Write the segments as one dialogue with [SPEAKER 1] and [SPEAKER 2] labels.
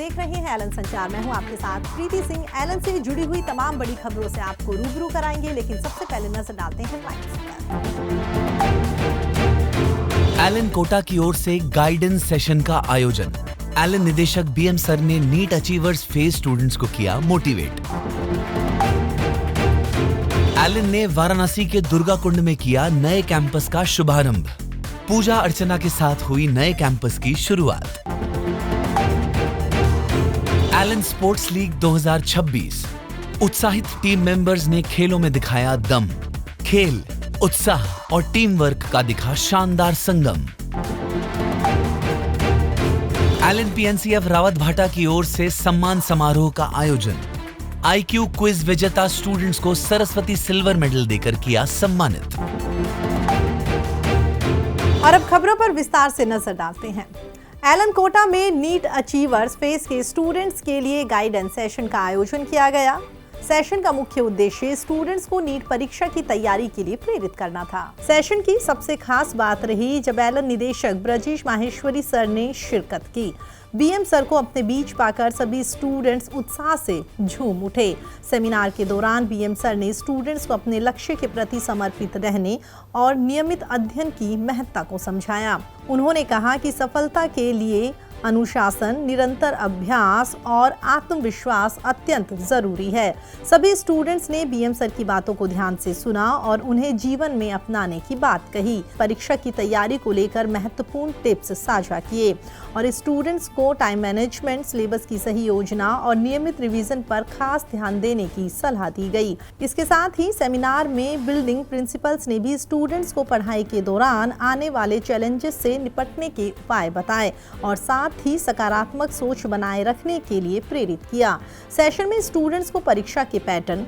[SPEAKER 1] देख रहे हैं एलन संचार। मैं हूं आपके साथ प्रीति सिंह। एलन से जुड़ी हुई तमाम बड़ी खबरों से आपको रूबरू कराएंगे, लेकिन सबसे पहले नजर डालते हैं हेडलाइंस पर।
[SPEAKER 2] एलन कोटा की ओर से गाइडेंस सेशन का आयोजन। एलन निदेशक बीएम सर ने नीट अचीवर्स फेज स्टूडेंट्स को किया मोटिवेट। एलन ने वाराणसी के दुर्गा कुंड में किया नए कैंपस का शुभारंभ। पूजा अर्चना के साथ हुई नए कैंपस की शुरुआत। Allen sports league 2026। उत्साहित टीम मेंबर्स ने खेलों में दिखाया दम। खेल, उत्साह और टीम वर्क का दिखा शानदार संगम। एलन पीएनसीएफ रावत भाटा की ओर से सम्मान समारोह का आयोजन। आईक्यू क्विज विजेता स्टूडेंट्स को सरस्वती सिल्वर मेडल देकर किया सम्मानित।
[SPEAKER 1] और अब खबरों पर विस्तार से नजर डालते हैं। एलन कोटा में नीट अचीवर्स फेज के स्टूडेंट्स के लिए गाइडेंस सेशन का आयोजन किया गया। सेशन का मुख्य उद्देश्य स्टूडेंट्स को नीट परीक्षा की तैयारी के लिए प्रेरित करना था। सेशन की सबसे खास बात रही जब एलन निदेशक ब्रजेश माहेश्वरी सर ने शिरकत की। बीएम सर को अपने बीच पाकर सभी स्टूडेंट्स उत्साह से झूम उठे। सेमिनार के दौरान बीएम सर ने स्टूडेंट्स को अपने लक्ष्य के प्रति समर्पित रहने और नियमित अध्ययन की महत्ता को समझाया। उन्होंने कहा कि सफलता के लिए अनुशासन, निरंतर अभ्यास और आत्मविश्वास अत्यंत जरूरी है। सभी स्टूडेंट्स ने बीएम सर की बातों को ध्यान से सुना और उन्हें जीवन में अपनाने की बात कही। परीक्षा की तैयारी को लेकर महत्वपूर्ण टिप्स साझा किए और स्टूडेंट्स को टाइम मैनेजमेंट, सिलेबस की सही योजना और नियमित रिवीजन पर खास ध्यान देने की सलाह दी गई। इसके साथ ही सेमिनार में बिल्डिंग प्रिंसिपल्स ने भी स्टूडेंट्स को पढ़ाई के दौरान आने वाले चैलेंजेस से निपटने के उपाय बताए और साथ ही सकारात्मक सोच बनाए रखने के लिए प्रेरित किया। सेशन में स्टूडेंट्स को परीक्षा के पैटर्न,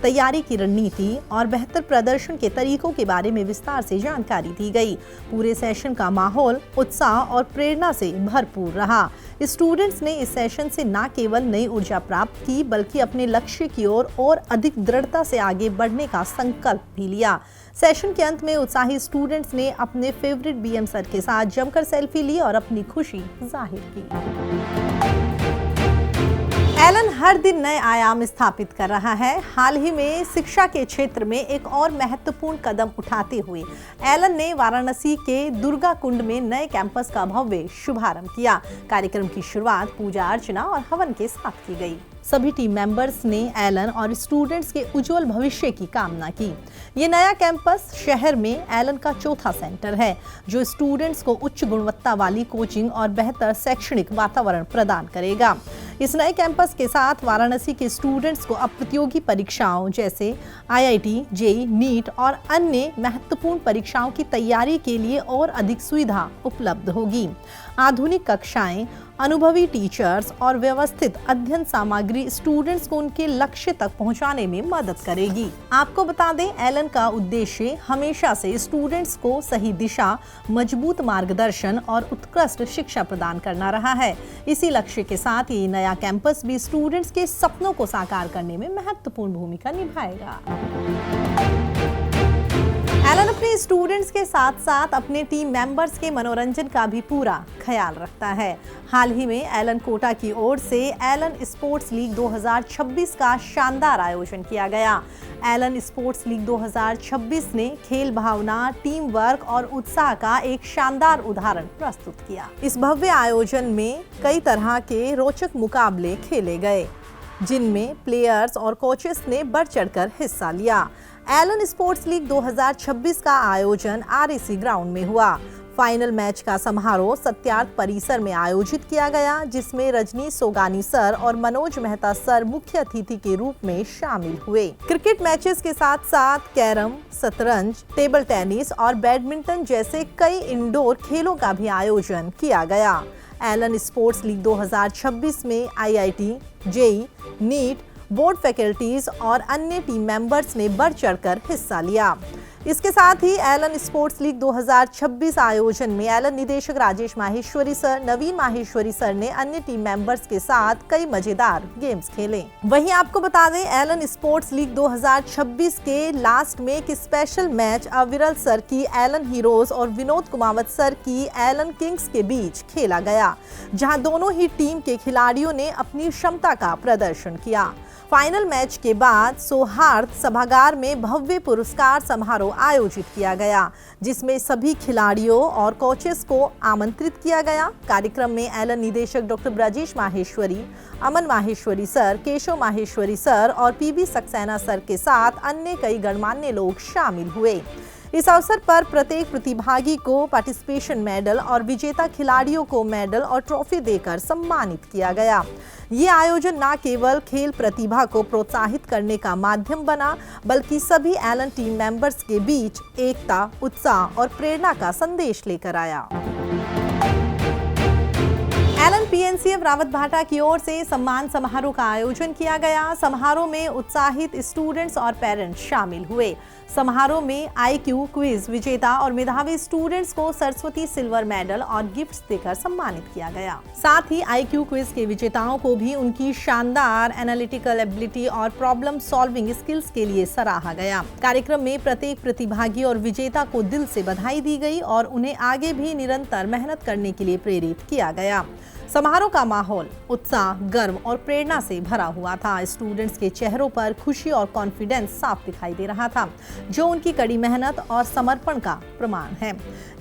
[SPEAKER 1] तैयारी की रणनीति और बेहतर प्रदर्शन के तरीकों के बारे में विस्तार से जानकारी दी गई। पूरे सेशन का माहौल उत्साह और प्रेरणा से भरपूर रहा। स्टूडेंट्स ने इस सेशन से न केवल नई ऊर्जा प्राप्त की, बल्कि अपने लक्ष्य की ओर और अधिक दृढ़ता से आगे बढ़ने का संकल्प भी लिया। सेशन के अंत में उत्साही स्टूडेंट्स ने अपने फेवरेट बीएम सर के साथ जमकर सेल्फी ली और अपनी खुशी जाहिर की। एलन हर दिन नए आयाम स्थापित कर रहा है। हाल ही में शिक्षा के क्षेत्र में एक और महत्वपूर्ण कदम उठाते हुए एलन ने वाराणसी के दुर्गा कुंड में नए कैंपस का भव्य शुभारंभ किया। कार्यक्रम की शुरुआत पूजा अर्चना और हवन के साथ की गई। सभी टीम मेंबर्स ने एलन और स्टूडेंट्स के उज्जवल भविष्य की कामना की। ये नया कैंपस शहर में एलन का चौथा सेंटर है, जो स्टूडेंट्स को उच्च गुणवत्ता वाली कोचिंग और बेहतर शैक्षणिक वातावरण प्रदान करेगा। इस नए कैंपस के साथ वाराणसी के स्टूडेंट्स को अब प्रतियोगी परीक्षाओं जैसे आईआईटी, जेईई, नीट और अन्य महत्वपूर्ण परीक्षाओं की तैयारी के लिए और अधिक सुविधा उपलब्ध होगी। आधुनिक कक्षाएं, अनुभवी टीचर्स और व्यवस्थित अध्ययन सामग्री स्टूडेंट्स को उनके लक्ष्य तक पहुंचाने में मदद करेगी। आपको बता दें, एलन का उद्देश्य हमेशा से स्टूडेंट्स को सही दिशा, मजबूत मार्गदर्शन और उत्कृष्ट शिक्षा प्रदान करना रहा है। इसी लक्ष्य के साथ ये नया कैंपस भी स्टूडेंट्स के सपनों को साकार करने में महत्वपूर्ण भूमिका निभाएगा। एलन अपने स्टूडेंट्स के साथ साथ अपने टीम मेंबर्स के मनोरंजन का भी पूरा ख्याल रखता है। हाल ही में एलन कोटा की ओर से एलन स्पोर्ट्स लीग 2026 का शानदार आयोजन किया गया। एलन स्पोर्ट्स लीग 2026 ने खेल भावना, टीम वर्क और उत्साह का एक शानदार उदाहरण प्रस्तुत किया। इस भव्य आयोजन में कई तरह के रोचक मुकाबले खेले गए, जिनमें प्लेयर्स और कोचेस ने बढ़ चढ़कर हिस्सा लिया। एलन स्पोर्ट्स लीग 2026 का आयोजन आरएसी ग्राउंड में हुआ। फाइनल मैच का समारोह सत्यार्थ परिसर में आयोजित किया गया, जिसमें रजनी सोगानी सर और मनोज मेहता सर मुख्य अतिथि के रूप में शामिल हुए। क्रिकेट मैचेस के साथ साथ कैरम, शतरंज, टेबल टेनिस और बैडमिंटन जैसे कई इंडोर खेलों का भी आयोजन किया गया। एलन स्पोर्ट्स लीग 2026 में IIT, JEE, NEET, board faculties और अन्य टीम मेंबर्स ने बढ़ चढ़कर हिस्सा लिया। इसके साथ ही एलन स्पोर्ट्स लीग 2026 आयोजन में एलन निदेशक राजेश माहेश्वरी सर, नवीन माहेश्वरी सर ने अन्य टीम मेंबर्स के साथ कई मजेदार गेम्स खेले। वहीं आपको बता दें, एलन स्पोर्ट्स लीग 2026 के लास्ट में एक स्पेशल मैच अविरल सर की एलन हीरोज और विनोद कुमावत सर की एलन किंग्स के बीच खेला गया, जहां दोनों ही टीम के खिलाड़ियों ने अपनी क्षमता का प्रदर्शन किया। फाइनल मैच के बाद सौहार्द सभागार में भव्य पुरस्कार समारोह आयोजित किया गया, जिसमें सभी खिलाड़ियों और कोचेस को आमंत्रित किया गया। कार्यक्रम में एलन निदेशक डॉक्टर ब्रजेश माहेश्वरी, अमन माहेश्वरी सर, केशव माहेश्वरी सर और पीबी सक्सेना सर के साथ अन्य कई गणमान्य लोग शामिल हुए। इस अवसर पर प्रत्येक प्रतिभागी को पार्टिसिपेशन मेडल और विजेता खिलाड़ियों को मेडल और ट्रॉफी देकर सम्मानित किया गया। ये आयोजन न केवल खेल प्रतिभा को प्रोत्साहित करने का माध्यम बना, बल्कि सभी एलन टीम मेंबर्स के बीच एकता, उत्साह और प्रेरणा का संदेश लेकर आया। एलन पीएनसीएफ रावत भाटा की ओर से सम्मान समारोह का आयोजन किया गया। समारोह में उत्साहित स्टूडेंट्स और पेरेंट्स शामिल हुए। समारोह में आईक्यू क्विज विजेता और मेधावी स्टूडेंट्स को सरस्वती सिल्वर मेडल और गिफ्ट्स देकर सम्मानित किया गया। साथ ही आईक्यू क्विज के विजेताओं को भी उनकी शानदार एनालिटिकल एबिलिटी और प्रॉब्लम सॉल्विंग स्किल्स के लिए सराहा गया। कार्यक्रम में प्रत्येक प्रतिभागी और विजेता को दिल से बधाई दी गई और उन्हें आगे भी निरंतर मेहनत करने के लिए प्रेरित किया गया। समारोह का माहौल उत्साह, गर्व और प्रेरणा से भरा हुआ था। स्टूडेंट्स के चेहरों पर खुशी और कॉन्फिडेंस साफ दिखाई दे रहा था, जो उनकी कड़ी मेहनत और समर्पण का प्रमाण है।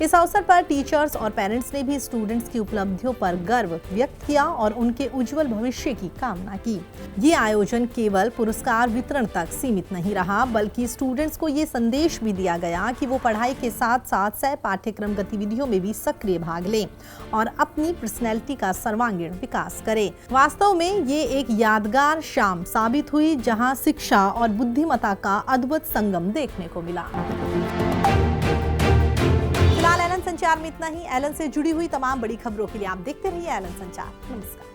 [SPEAKER 1] इस अवसर पर टीचर्स और पेरेंट्स ने भी स्टूडेंट्स की उपलब्धियों पर गर्व व्यक्त किया और उनके उज्जवल भविष्य की कामना की। ये आयोजन केवल पुरस्कार वितरण तक सीमित नहीं रहा, बल्कि स्टूडेंट्स को ये संदेश भी दिया गया कि वो पढ़ाई के साथ साथ सह पाठ्यक्रम गतिविधियों में भी सक्रिय भाग लें और अपनी पर्सनैलिटी का सर्वांगीण विकास करें। वास्तव में ये एक यादगार शाम साबित हुई, जहां शिक्षा और बुद्धिमत्ता का अद्भुत संगम देखने को मिला। फिलहाल एलन संचार में इतना ही। एलन से जुड़ी हुई तमाम बड़ी खबरों के लिए आप देखते रहिए एलन संचार। नमस्कार।